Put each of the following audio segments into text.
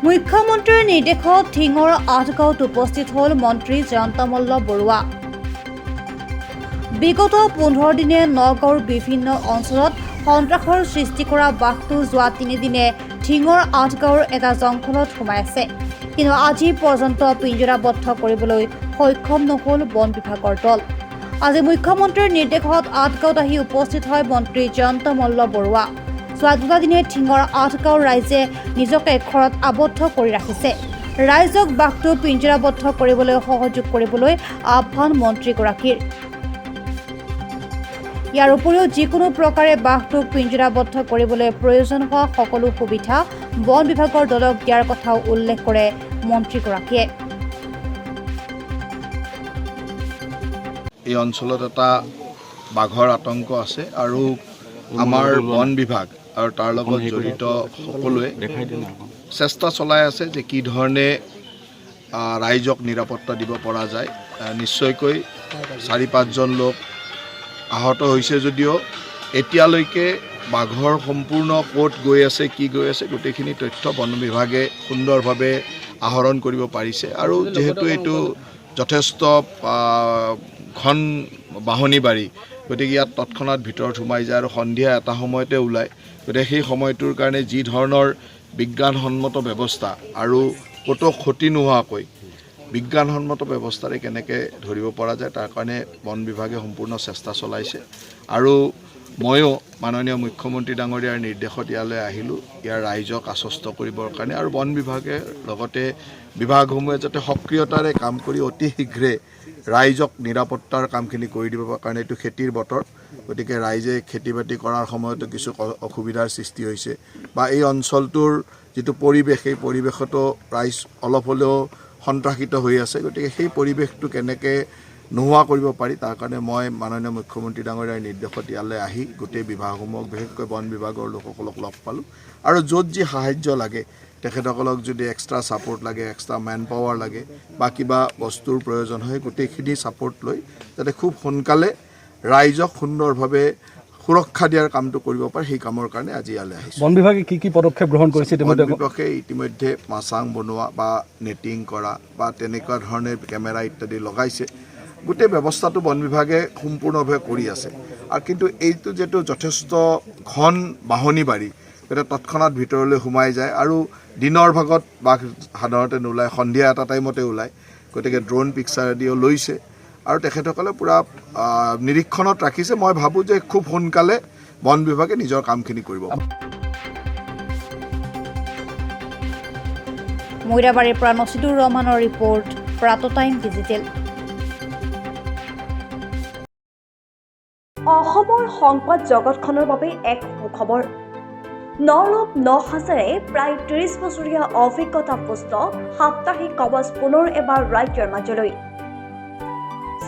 মুখ্যমন্ত্ৰীৰ নিৰ্দেশত ধিঙৰ আঠগাঁৱত উপস্থিত হ'ল মন্ত্ৰী জয়ন্ত মল্ল বৰুৱা। বিগত 15 দিনে নগাঁৱৰ বিভিন্ন অঞ্চলত সন্ত্ৰাসৰ সৃষ্টি কৰা বাঘটো যোৱা 3 দিনে ধিঙৰ আঠগাঁৱৰ এটা জংঘলত সোমাই আছে। কিন্তু আজি পৰ্যন্ত পিঞ্জৰাবদ্ধ কৰিবলৈ সক্ষম নহ'ল বন বিভাগৰ দল। আজি মুখ্যমন্ত্ৰীৰ নিৰ্দেশত আঠগাঁৱত আহি উপস্থিত হয় মন্ত্ৰী জয়ন্ত মল্ল বৰুৱা। যোৱা 2 দিনে ধিঙৰ আঠগাঁৱৰ ৰাইজে নিজকে ঘৰত আবদ্ধ কৰি ৰাখিছে। ৰাইজক বাঘটো পিঞ্জৰাবদ্ধ কৰিবলৈ সহযোগ কৰিবলৈ আহ্বান মন্ত্ৰীগৰাকীৰ। ইয়াৰ উপৰিও যিকোনো প্ৰকাৰে বাঘটোক পিঞ্জৰাবদ্ধ কৰিবলৈ প্ৰয়োজন হোৱা সকলো সুবিধা বন বিভাগৰ দলক দিয়াৰ কথাও উল্লেখ কৰে মন্ত্ৰীগৰাকীয়ে। এই অঞ্চলত এটা বাঘৰ আতংক আছে আৰু আমাৰ বন বিভাগ আৰু তাৰ লগত জড়িত সকলোৱে চেষ্টা চলাই আছে যে কি ধৰণে ৰাইজক নিৰাপত্তা দিব পৰা যায়। নিশ্চয়কৈ 4-5জন লোক আহত হৈছে যদিও এতিয়ালৈকে বাঘৰ সম্পূৰ্ণ ক'ত গৈ আছে কি গৈ আছে গোটেইখিনি তথ্য বন বিভাগে সুন্দৰভাৱে আহৰণ কৰিব পাৰিছে। আৰু যিহেতু এইটো যথেষ্ট ঘন বাহনী বাৰী, গতিকে ইয়াত তৎক্ষণাত ভিতৰত সোমাই যায় আৰু সন্ধিয়া এটা সময়তে ওলায়। গতিকে সেই সময়টোৰ কাৰণে যি ধৰণৰ বিজ্ঞানসন্মত ব্যৱস্থা আৰু ক'তো ক্ষতি নোহোৱাকৈ বিজ্ঞানসন্মত ব্যৱস্থাৰে কেনেকৈ ধৰিব পৰা যায় তাৰ কাৰণে বন বিভাগে সম্পূৰ্ণ চেষ্টা চলাইছে। আৰু ময়ো মাননীয় মুখ্যমন্ত্ৰী ডাঙৰীয়াৰ নিৰ্দেশত ইয়ালৈ আহিলোঁ ইয়াৰ ৰাইজক আশ্বস্ত কৰিবৰ কাৰণে। আৰু বন বিভাগে লগতে বিভাগসমূহে যাতে সক্ৰিয়তাৰে কাম কৰি অতি শীঘ্ৰে ৰাইজক নিৰাপত্তাৰ কামখিনি কৰি দিব কাৰণে। এইটো খেতিৰ বতৰ, গতিকে ৰাইজে খেতি বাতি কৰাৰ সময়তো কিছু অসুবিধাৰ সৃষ্টি হৈছে বা এই অঞ্চলটোৰ যিটো পৰিৱেশ সেই পৰিৱেশতো ৰাইজ অলপ হ'লেও সন্ত্ৰাসিত হৈ আছে। গতিকে সেই পৰিৱেশটো কেনেকৈ নোহোৱা কৰিব পাৰি তাৰ কাৰণে মই মাননীয় মুখ্যমন্ত্ৰী ডাঙৰীয়াৰ নিৰ্দেশত ইয়ালৈ আহি গোটেই বিভাগসমূহক বিশেষকৈ বন বিভাগৰ লোকসকলক লগ পালোঁ। আৰু য'ত যি সাহায্য লাগে তেখেতসকলক যদি এক্সট্ৰা ছাপোৰ্ট লাগে, এক্সট্ৰা মেন পাৱাৰ লাগে বা কিবা বস্তুৰ প্ৰয়োজন হয় গোটেইখিনি ছাপোৰ্ট লৈ যাতে খুব সোনকালে ৰাইজক সুন্দৰভাৱে সুৰক্ষা দিয়াৰ কামটো কৰিব পাৰে সেই কামৰ কাৰণে আজি ইয়ালৈ আহিছোঁ। বন বিভাগে কি পদক্ষেপ গ্ৰহণ কৰিছে? বন বিভাগে ইতিমধ্যে মাচাং বনোৱা বা নেটিং কৰা বা তেনেকুৱা ধৰণে কেমেৰা ইত্যাদি লগাইছে। গোটেই ব্যৱস্থাটো বন বিভাগে সম্পূৰ্ণভাৱে কৰি আছে। আৰু কিন্তু এইটো যিটো যথেষ্ট ঘন বাহনী বাৰী, গতিকে তৎক্ষণাত ভিতৰলৈ সোমাই যায় আৰু দিনৰ ভাগত বাঘ সাধাৰণতে নোলায়, সন্ধিয়া এটা টাইমতে ওলায়। গতিকে ড্ৰোন পিকচাৰেদিও লৈছে আৰু তেখেতসকলে পূৰা নিৰীক্ষণত ৰাখিছে। মই ভাবোঁ যে খুব সোনকালে বন বিভাগে নিজৰ কামখিনি কৰিব। মৈৰাবাৰীৰ পৰা নছিদুৰ ৰহমানৰ ৰিপৰ্ট, প্ৰাত টাইম ডিজিটেল। অসমৰ সংবাদ জগতখনৰ বাবে এক সুখবৰ। নৰূপ নহাজেৰে প্ৰায় 30 বছৰীয়া অভিজ্ঞতাপুষ্ট সাপ্তাহিক কবচ পুনৰ এবাৰ ৰাজ্যৰ মাজলৈ।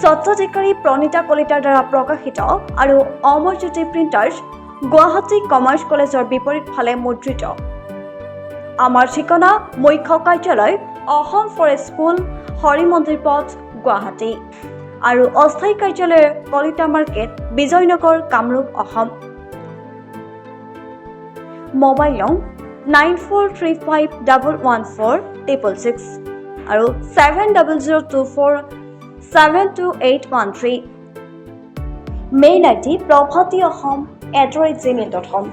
স্বত্বাধিকাৰী প্ৰণীতা কলিতাৰ দ্বাৰা প্ৰকাশিত আৰু অমৰজ্যোতি প্ৰিণ্টাৰ্ছ, গুৱাহাটী কমাৰ্চ কলেজৰ বিপৰীত ফালে মুদ্ৰিত। আমাৰ ঠিকনা মুখ্য কাৰ্যালয় অসম ফৰেষ্ট স্কুল, হৰিমন্দিৰ পথ, গুৱাহাটী আৰু অস্থায়ী কাৰ্যালয় কলিতা মাৰ্কেট, বিজয়নগৰ, কামৰূপ, অসম। মোবাইল নং 9435114666 আৰু 7024722813। Mail ID probhatiahom@gmail.com।